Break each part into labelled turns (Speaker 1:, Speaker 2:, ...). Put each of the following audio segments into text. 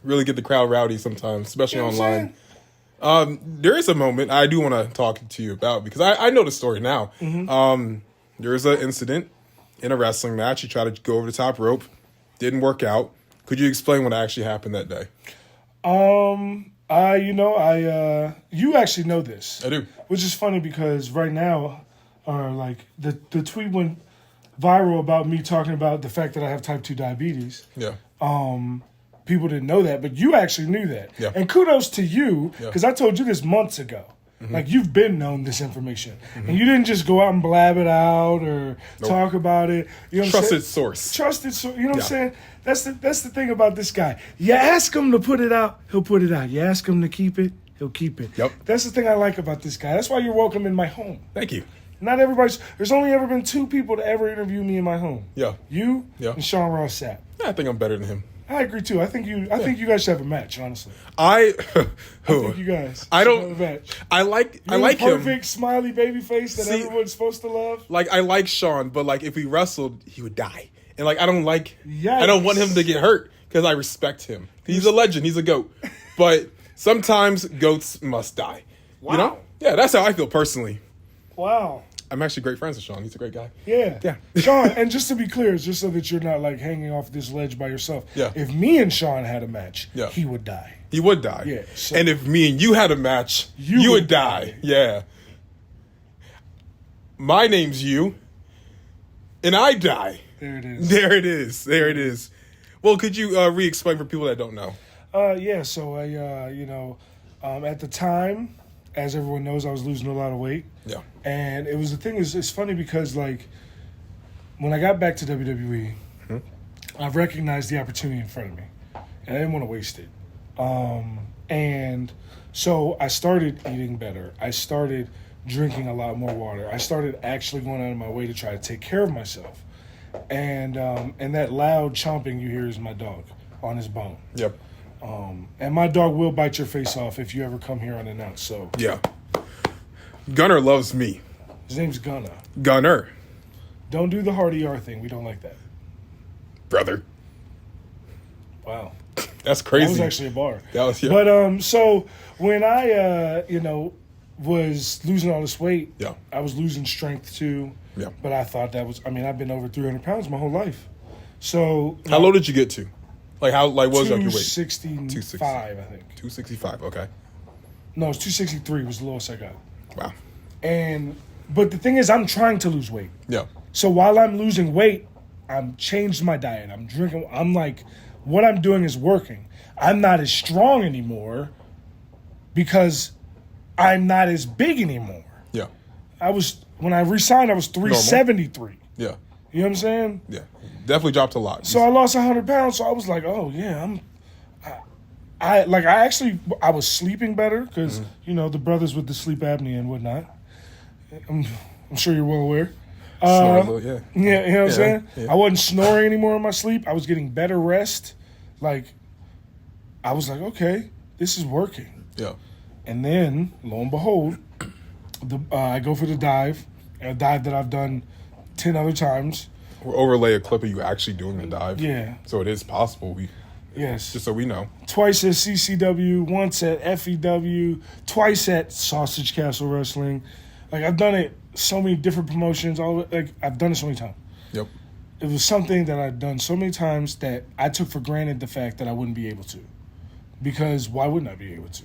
Speaker 1: really get the crowd rowdy sometimes, especially online. There is a moment I do want to talk to you about because I know the story now.
Speaker 2: Mm-hmm.
Speaker 1: There was an incident in a wrestling match. You tried to go over the top rope. Didn't work out. Could you explain what actually happened that day?
Speaker 2: You actually know this.
Speaker 1: I do.
Speaker 2: Which is funny because right now, the tweet went viral about me talking about the fact that I have type 2 diabetes.
Speaker 1: Yeah.
Speaker 2: People didn't know that, but you actually knew that.
Speaker 1: Yeah.
Speaker 2: And kudos to you, because
Speaker 1: Yeah.
Speaker 2: I told you this months ago. Mm-hmm. Like, you've been known this information. Mm-hmm. And you didn't just go out and blab it out or talk about it. You know what
Speaker 1: Trusted source.
Speaker 2: Trusted source. You know what I'm saying? That's the thing about this guy. You ask him to put it out, he'll put it out. You ask him to keep it, he'll keep it.
Speaker 1: Yep.
Speaker 2: That's the thing I like about this guy. That's why you're welcome in my home.
Speaker 1: Thank you.
Speaker 2: Not everybody's. There's only ever been 2 people to ever interview me in my home.
Speaker 1: Yeah.
Speaker 2: You and Sean Ross Sapp.
Speaker 1: Yeah, I think I'm better than him.
Speaker 2: I agree too. I think you guys should have a match. Honestly,
Speaker 1: I
Speaker 2: think you guys.
Speaker 1: I don't.
Speaker 2: Have a match.
Speaker 1: I like
Speaker 2: the
Speaker 1: him.
Speaker 2: Perfect smiley baby face that everyone's supposed to love.
Speaker 1: Like I like Sean, but like if we wrestled, he would die, and like I don't like.
Speaker 2: Yikes.
Speaker 1: I don't want him to get hurt because I respect him. He's a legend. He's a goat, but sometimes goats must die.
Speaker 2: Wow.
Speaker 1: You know? Yeah, that's how I feel personally.
Speaker 2: Wow.
Speaker 1: I'm actually great friends with Sean. He's a great guy.
Speaker 2: Yeah. Sean, and just to be clear, just so that you're not like hanging off this ledge by yourself.
Speaker 1: Yeah.
Speaker 2: If me and Sean had a match, he would die.
Speaker 1: He would die.
Speaker 2: Yeah. So
Speaker 1: and if me and you had a match, you would die. Yeah. My name's you, and I die.
Speaker 2: There it is.
Speaker 1: There it is. Well, could you re-explain for people that don't know?
Speaker 2: So I, at the time, as everyone knows, I was losing a lot of weight.
Speaker 1: Yeah.
Speaker 2: And it was the thing is, it's funny because like when I got back to WWE, I recognized the opportunity in front of me, and I didn't want to waste it. And so I started eating better. I started drinking a lot more water. I started actually going out of my way to try to take care of myself. And that loud chomping you hear is my dog on his bone.
Speaker 1: Yep.
Speaker 2: And my dog will bite your face off if you ever come here unannounced. So
Speaker 1: yeah. Gunner loves me.
Speaker 2: His name's Gunner.
Speaker 1: Gunner.
Speaker 2: Don't do the hard ER thing. We don't like that.
Speaker 1: Brother.
Speaker 2: Wow.
Speaker 1: That's crazy.
Speaker 2: That was actually a bar.
Speaker 1: That was, yeah.
Speaker 2: But so when I was losing all this weight, I was losing strength too.
Speaker 1: Yeah.
Speaker 2: But I thought I've been over 300 pounds my whole life. So
Speaker 1: how low did you get to? Like what was your weight?
Speaker 2: 265, I think.
Speaker 1: 265, okay.
Speaker 2: No, it was 263 was the lowest I got.
Speaker 1: Wow.
Speaker 2: But the thing is, I'm trying to lose weight.
Speaker 1: Yeah.
Speaker 2: So while I'm losing weight, I'm changed my diet. I'm drinking. I'm like, what I'm doing is working. I'm not as strong anymore because I'm not as big anymore.
Speaker 1: Yeah.
Speaker 2: When I re-signed, I was 373.
Speaker 1: Normal. Yeah.
Speaker 2: You know what I'm saying?
Speaker 1: Yeah. Definitely dropped a lot.
Speaker 2: So I lost 100 pounds. So I was like, oh yeah, I was sleeping better because the brothers with the sleep apnea and whatnot. I'm sure you're well aware.
Speaker 1: Snore a little, yeah.
Speaker 2: Yeah, you know what I'm saying?
Speaker 1: Yeah.
Speaker 2: I wasn't snoring anymore in my sleep. I was getting better rest. Like, I was like, okay, this is working.
Speaker 1: Yeah.
Speaker 2: And then, lo and behold, I go for the dive, a dive that I've done 10 other times.
Speaker 1: We'll overlay a clip of you actually doing the dive.
Speaker 2: Yeah.
Speaker 1: So it is possible.
Speaker 2: Yes.
Speaker 1: Just so we know.
Speaker 2: Twice at CCW, once at FEW, twice at Sausage Castle Wrestling. Like, I've done it so many different promotions. I've done it so many times.
Speaker 1: Yep.
Speaker 2: It was something that I'd done so many times that I took for granted the fact that I wouldn't be able to. Because why wouldn't I be able to?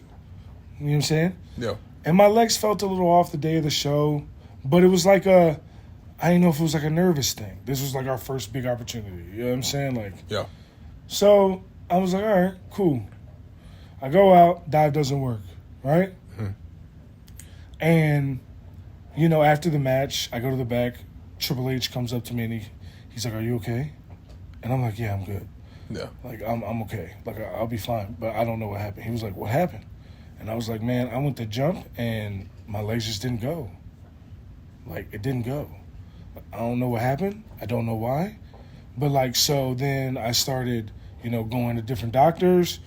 Speaker 2: You know what I'm saying?
Speaker 1: Yeah.
Speaker 2: And my legs felt a little off the day of the show, but it was like I didn't know if it was like a nervous thing. This was like our first big opportunity. You know what I'm saying? Like,
Speaker 1: yeah.
Speaker 2: So I was like, all right, cool. I go out, dive doesn't work, right?
Speaker 1: Mm-hmm.
Speaker 2: And, after the match, I go to the back. Triple H comes up to me and he's like, are you okay? And I'm like, yeah, I'm good.
Speaker 1: Yeah.
Speaker 2: Like, I'm okay. Like, I'll be fine, but I don't know what happened. He was like, what happened? And I was like, man, I went to jump and my legs just didn't go. Like, it didn't go. I don't know what happened. I don't know why. But, so then I started, going to different doctors,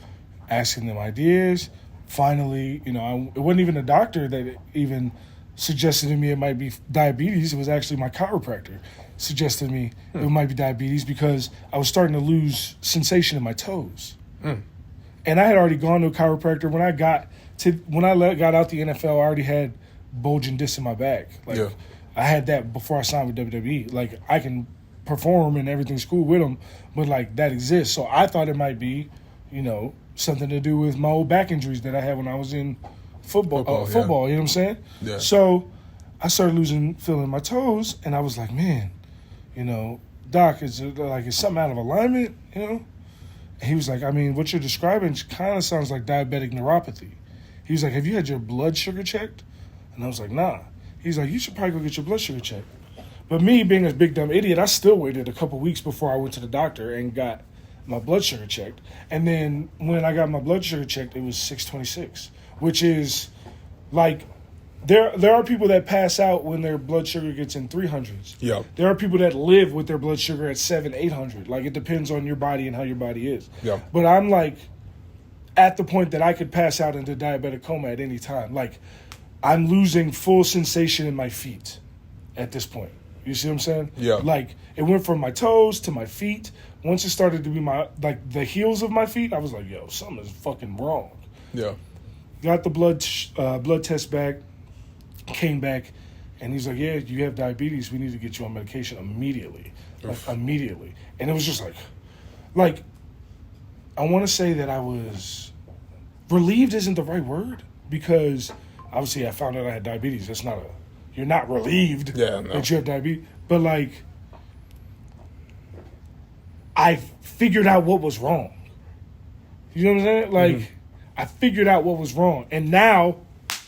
Speaker 2: asking them ideas. Finally, it wasn't even a doctor that even suggested to me it might be diabetes. It was actually my chiropractor suggested to me it might be diabetes because I was starting to lose sensation in my toes. And I had already gone to a chiropractor when I got out the NFL. I already had bulging disc in my back. Like
Speaker 1: Yeah.
Speaker 2: I had that before I signed with WWE. Like I can perform and everything's cool with them, but like that exists. So I thought it might be, something to do with my old back injuries that I had when I was in football.
Speaker 1: Yeah.
Speaker 2: You know what I'm saying?
Speaker 1: Yeah.
Speaker 2: So I started feeling my toes, and I was like, man, doc, is something out of alignment? And he was like, I mean, what you're describing kind of sounds like diabetic neuropathy. He was like, have you had your blood sugar checked? And I was like, nah. He's like, you should probably go get your blood sugar checked. But me being a big dumb idiot, I still waited a couple weeks before I went to the doctor and got my blood sugar checked. And then when I got my blood sugar checked, it was 626, which is like, there are people that pass out when their blood sugar gets in 300s.
Speaker 1: Yeah.
Speaker 2: There are people that live with their blood sugar at 800. Like, it depends on your body and how your body is.
Speaker 1: Yeah.
Speaker 2: But I'm like at the point that I could pass out into diabetic coma at any time. Like, I'm losing full sensation in my feet at this point. You see what I'm saying?
Speaker 1: Yeah.
Speaker 2: Like, it went from my toes to my feet. Once it started to be the heels of my feet, I was like, yo, something is fucking wrong.
Speaker 1: Yeah.
Speaker 2: Got the blood test back, came back, and he's like, yeah, you have diabetes. We need to get you on medication immediately. Immediately. And it was just like, I want to say that I was, relieved isn't the right word, because obviously I found out I had diabetes. That's not you're not relieved that you have diabetes. But like, I figured out what was wrong. You know what I'm saying? Like, I figured out what was wrong. And now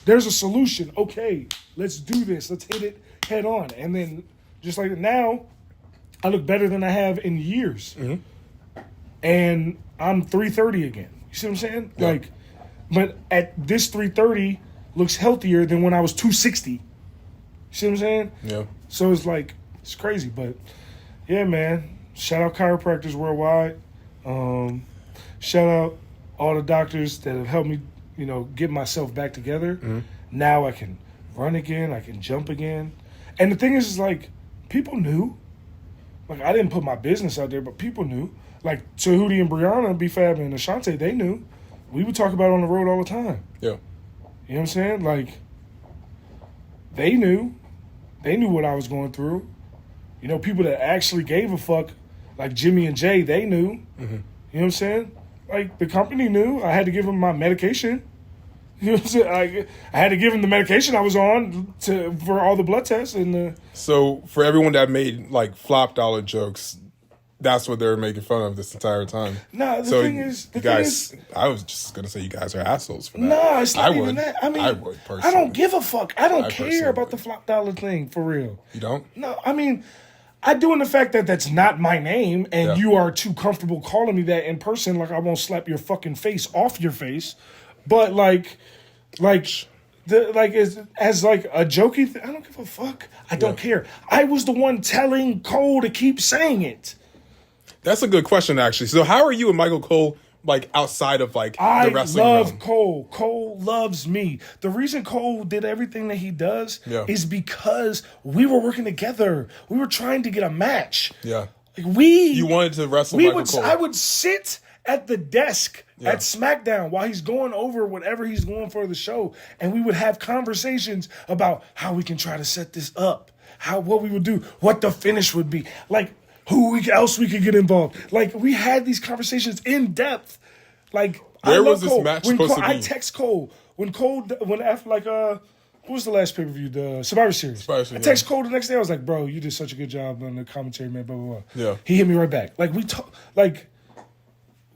Speaker 2: there's a solution. Okay, let's do this. Let's hit it head on. And then just like now, I look better than I have in years. And I'm 330 again. You see what I'm saying?
Speaker 1: Yeah.
Speaker 2: Like, but at this 330 looks healthier than when I was 260. You see what I'm saying?
Speaker 1: Yeah.
Speaker 2: So it's like, it's crazy. But yeah, man. Shout out chiropractors worldwide. Shout out all the doctors that have helped me, get myself back together. Now I can run again. I can jump again. And the thing is like, people knew. Like, I didn't put my business out there, but people knew. Like, Tahuti and Brianna, B-Fab and Ashante, they knew. We would talk about it on the road all the time.
Speaker 1: Yeah.
Speaker 2: You know what I'm saying? Like, they knew. They knew what I was going through. People that actually gave a fuck, like Jimmy and Jay, they knew. You know what I'm saying? Like, the company knew. I had to give them my medication. You know what I'm saying? I had to give them the medication I was on for all the blood tests.
Speaker 1: So, for everyone that made, like, flop dollar jokes, that's what they were making fun of this entire time.
Speaker 2: No, the thing is,
Speaker 1: I was just going to say you guys are assholes for that.
Speaker 2: No, it's not even that. I mean,
Speaker 1: I would, personally.
Speaker 2: I don't give a fuck. I don't care
Speaker 1: personally
Speaker 2: about the
Speaker 1: would.
Speaker 2: flop dollar thing, for real.
Speaker 1: You don't?
Speaker 2: No, I mean, I do in the fact that that's not my name, and you are too comfortable calling me that in person. Like, I won't slap your fucking face off your face. But as like a jokey thing, I don't give a fuck. I don't care. I was the one telling Cole to keep saying it.
Speaker 1: That's a good question, actually. So how are you and Michael Cole, like, outside of, like, the wrestling
Speaker 2: I love
Speaker 1: realm?
Speaker 2: Cole. Cole loves me. The reason Cole did everything that he does is because we were working together. We were trying to get a match.
Speaker 1: Yeah.
Speaker 2: Like,
Speaker 1: you wanted to wrestle Michael Cole.
Speaker 2: I would sit at the desk at SmackDown while he's going over whatever he's going for the show, and we would have conversations about how we can try to set this up, what we would do, what the finish would be, like who else we could get involved. Like, we had these conversations in depth. Like,
Speaker 1: where was this match supposed to be?
Speaker 2: I text Cole after what was the last pay-per-view? The Survivor Series. I text Cole the next day. I was like, bro, you did such a good job on the commentary, man, blah, blah, blah.
Speaker 1: Yeah.
Speaker 2: He hit me right back. Like, we talk, like,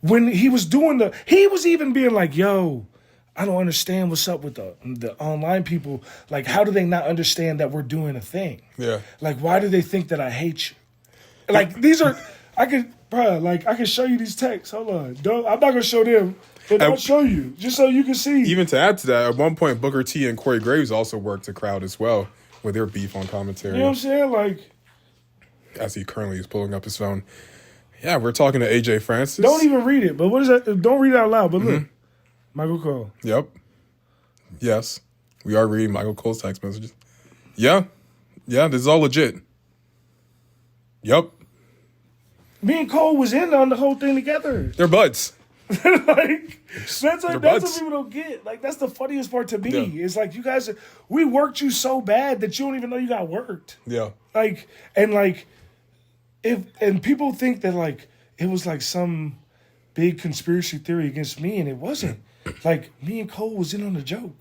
Speaker 2: when he was doing he was even being like, yo, I don't understand what's up with the online people. Like, how do they not understand that we're doing a thing? Yeah. Like, why do they think that I hate you? Like, these are, I could show you these texts. Hold on. I'm not going to show them, but I'll show you, just so you can see.
Speaker 1: Even to add to that, at one point, Booker T and Corey Graves also worked the crowd as well with their beef on commentary.
Speaker 2: You know what I'm saying? Like,
Speaker 1: as he currently is pulling up his phone. Yeah, we're talking to AJ Francis.
Speaker 2: Don't even read it, but what is that? Don't read it out loud, but look. Michael Cole.
Speaker 1: Yep. Yes. We are reading Michael Cole's text messages. Yeah. Yeah, this is all legit. Yep.
Speaker 2: Me and Cole was in on the whole thing together.
Speaker 1: They're buds.
Speaker 2: Like that's what
Speaker 1: butts.
Speaker 2: people don't get. Like that's the funniest part to me.
Speaker 1: Yeah.
Speaker 2: It's like you guys, we worked you so bad that you don't even know you got worked.
Speaker 1: Yeah.
Speaker 2: Like if people think that like it was like some big conspiracy theory against me, and it wasn't. Like me and Cole was in on the joke.